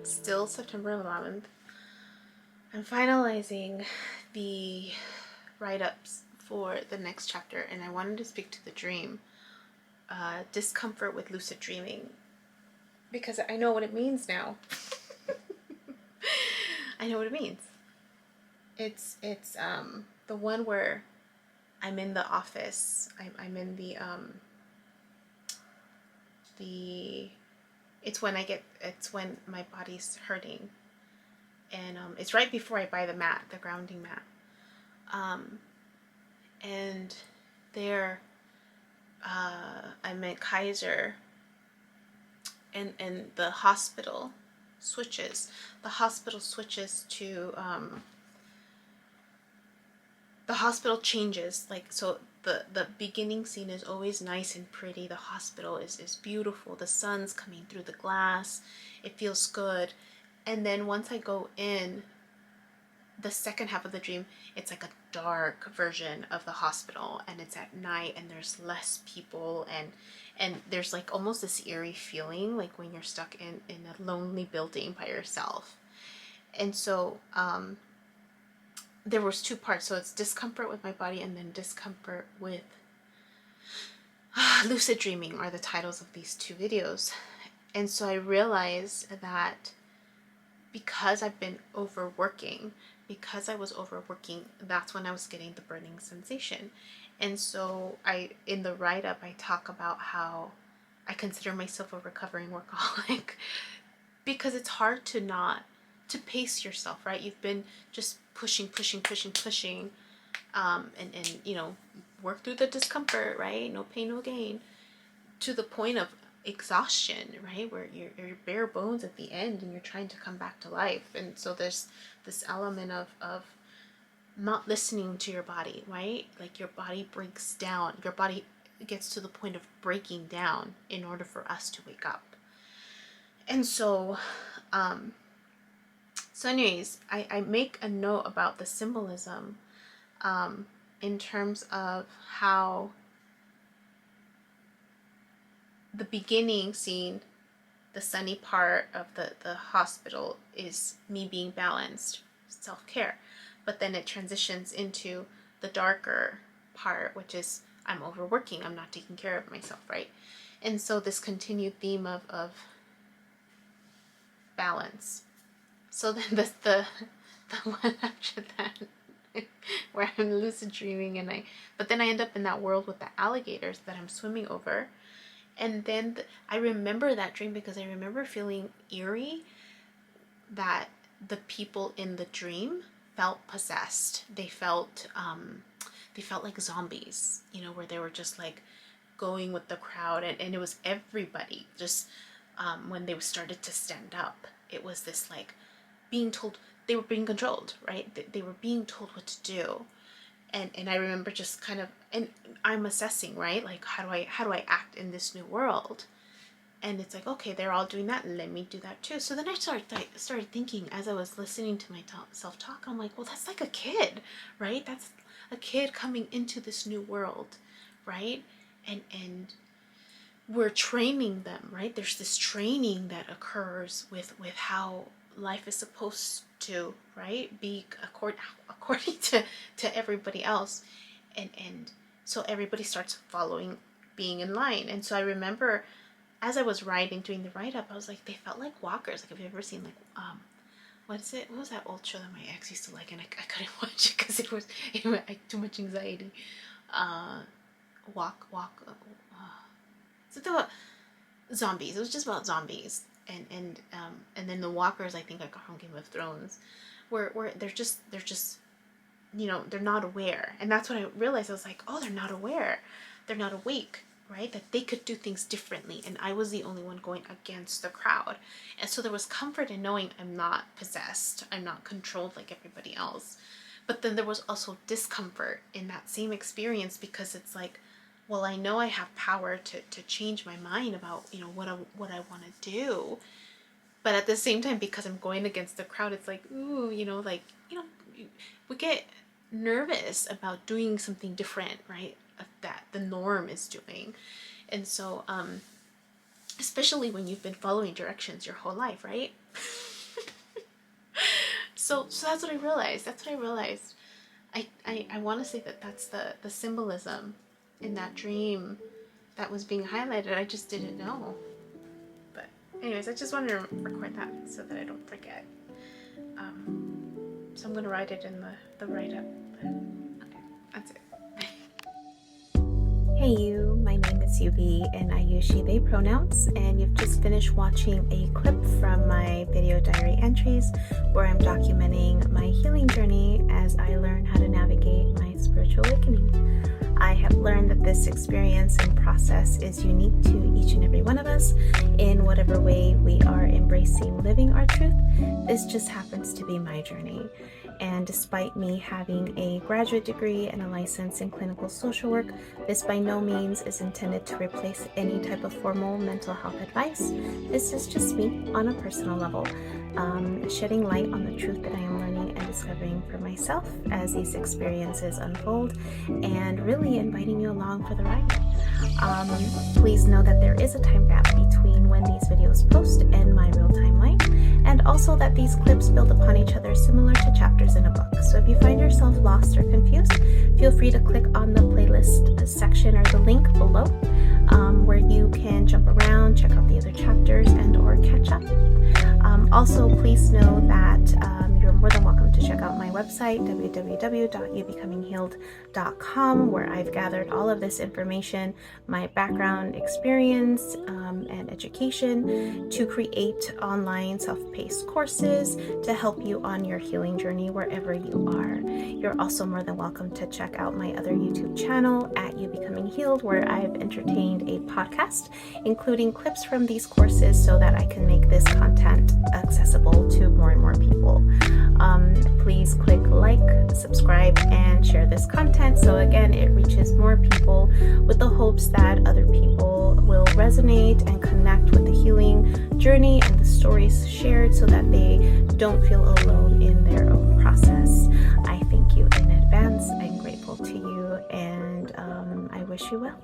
Still September 11th. I'm finalizing the write-ups for the next chapter, and I wanted to speak to the dream, discomfort with lucid dreaming, because I know what it means now. I know what it means. It's the one where I'm in the office. I'm in the it's when my body's hurting, and it's right before I buy the grounding mat, and there I'm at Kaiser, and the hospital switches to the hospital changes, like, so the beginning scene is always nice and pretty. The hospital is beautiful, the sun's coming through the glass, it feels good. And then once I go in, the second half of the dream, it's like a dark version of the hospital, and it's at night, and there's less people, and there's like almost this eerie feeling, like when you're stuck in a lonely building by yourself. And so there was two parts. So it's discomfort with my body, and then discomfort with lucid dreaming are the titles of these two videos. And so I realized that because I was overworking, that's when I was getting the burning sensation. And so in the write-up, I talk about how I consider myself a recovering workaholic because it's hard to pace yourself, right? You've been just pushing, and work through the discomfort, right? No pain, no gain, to the point of exhaustion, right? Where you're bare bones at the end, and you're trying to come back to life. And so there's this element of not listening to your body, right? Like your body breaks down. Your body gets to the point of breaking down in order for us to wake up. And so, anyways, I make a note about the symbolism in terms of how the beginning scene, the sunny part of the hospital, is me being balanced, self-care. But then it transitions into the darker part, which is I'm overworking, I'm not taking care of myself, right? And so this continued theme of balance. So then the one after that, where I'm lucid dreaming, but then I end up in that world with the alligators that I'm swimming over. And then I remember that dream because I remember feeling eerie that the people in the dream felt possessed. They felt like zombies, where they were just like going with the crowd, and it was everybody. Just when they started to stand up, it was this like being told they were being controlled, right? They were being told what to do. And I remember just kind of, and I'm assessing, right? Like, how do I act in this new world? And it's like, okay, they're all doing that, let me do that too. So then I started thinking, as I was listening to my self-talk, I'm like, well, that's like a kid, right? That's a kid coming into this new world, right? And we're training them, right? There's this training that occurs with how life is supposed to, right, be according to everybody else, and so everybody starts following, being in line. And so I remember as I was doing the write-up, I was like, they felt like walkers. Like, have you ever seen like what was that old show that my ex used to like, and I couldn't watch it because it had too much anxiety. Walk so about zombies. It was just about zombies, and then the walkers, I think I got from Game of Thrones, where they're just they're not aware. And that's what I realized. I was like, oh, they're not aware, they're not awake, right? That they could do things differently, and I was the only one going against the crowd. And so there was comfort in knowing I'm not possessed, I'm not controlled like everybody else. But then there was also discomfort in that same experience, because it's like, well, I know I have power to change my mind about what I want to do, but at the same time, because I'm going against the crowd, it's like, ooh, we get nervous about doing something different, right, that the norm is doing. And so especially when you've been following directions your whole life, right? So that's what I realized. I want to say that that's the symbolism in that dream that was being highlighted. I just didn't know. But anyways, I just wanted to record that so that I don't forget. So I'm going to write it in the write-up. Okay, that's it. Hey you, my name is Yubi and I use she, they pronouns, and you've just finished watching a clip from my video diary entries where I'm documenting my healing journey as I learn how to navigate my spiritual awakening. I have learned that this experience and process is unique to each and every one of us in whatever way we are embracing living our truth. This just happens to be my journey. And despite me having a graduate degree and a license in clinical social work, this by no means is intended to replace any type of formal mental health advice. This is just me on a personal level, shedding light on the truth that I am learning and discovering for myself as these experiences unfold, and really inviting you along for the ride. Please know that there is a time gap between when these videos post and my real timeline, and also that these clips build upon each other similar to chapters in a book. So if you find yourself lost or confused, feel free to click on the playlist section or the link below, where you can jump around, check out the other chapters, and or catch up. Also, please know that you're more than welcome to check out my website, www.youbecominghealed.com, where I've gathered all of this information, my background experience, and education to create online self-paced courses to help you on your healing journey wherever you are. You're also more than welcome to check out my other YouTube channel at You Becoming Healed, where I've entertained a podcast, including clips from these courses so that I can make this content accessible to more and more people. Please click like, subscribe, and share this content so again it reaches more people, with the hopes that other people will resonate and connect with the healing journey and the stories shared so that they don't feel alone in their own process. I thank you in advance. I'm grateful to you, and I wish you well.